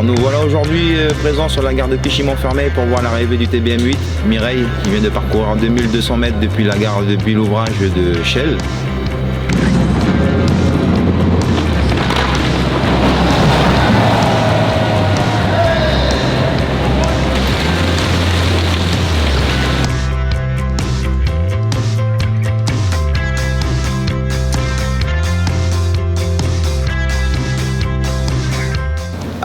Nous voilà aujourd'hui présents sur la gare de Clichy-Montfermeil pour voir l'arrivée du TBM 8, Mireille, qui vient de parcourir 2200 mètres depuis la gare, depuis l'ouvrage de Shell.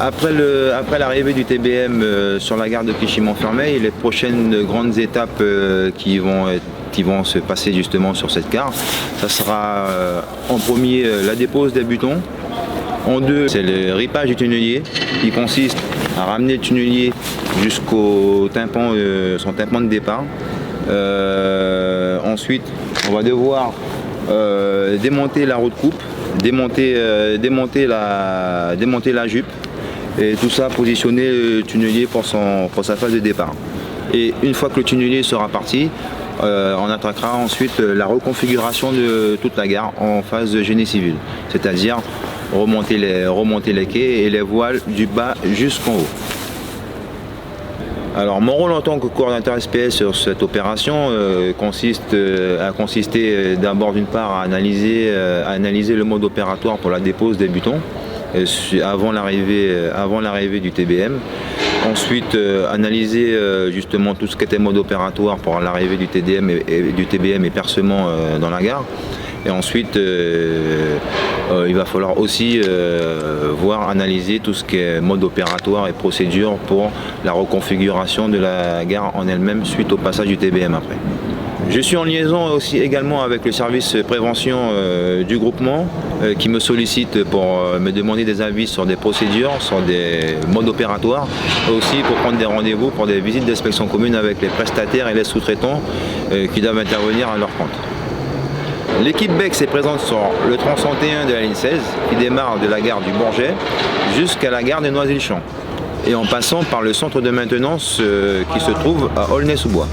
Après l'arrivée du TBM sur la gare de Clichy-Montfermeil, les prochaines grandes étapes qui vont se passer justement sur cette gare, ça sera en premier la dépose des butons, en deux c'est le ripage du tunnelier qui consiste à ramener le tunnelier jusqu'au tympan, son tympan de départ. Ensuite on va devoir démonter la roue de coupe, démonter la jupe. Et tout ça positionner le tunnelier pour sa phase de départ. Et une fois que le tunnelier sera parti, on attaquera ensuite la reconfiguration de toute la gare en phase de génie civil. C'est-à-dire remonter les quais et les voiles du bas jusqu'en haut. Alors mon rôle en tant que coordinateur SPS sur cette opération a consisté d'abord d'une part à analyser le mode opératoire pour la dépose des butons avant l'arrivée du TBM. Ensuite analyser justement tout ce qui était mode opératoire pour l'arrivée du TBM et percement dans la gare. Et ensuite il va falloir aussi analyser tout ce qui est mode opératoire et procédure pour la reconfiguration de la gare en elle-même suite au passage du TBM après. Je suis en liaison aussi également avec le service prévention du groupement qui me sollicite pour me demander des avis sur des procédures, sur des modes opératoires, et aussi pour prendre des rendez-vous pour des visites d'inspection commune avec les prestataires et les sous-traitants qui doivent intervenir à leur compte. L'équipe BEX est présente sur le tronc 101 de la ligne 16 qui démarre de la gare du Bourget jusqu'à la gare de Noisy-le-Champ et en passant par le centre de maintenance qui se trouve à Aulnay-sous-Bois.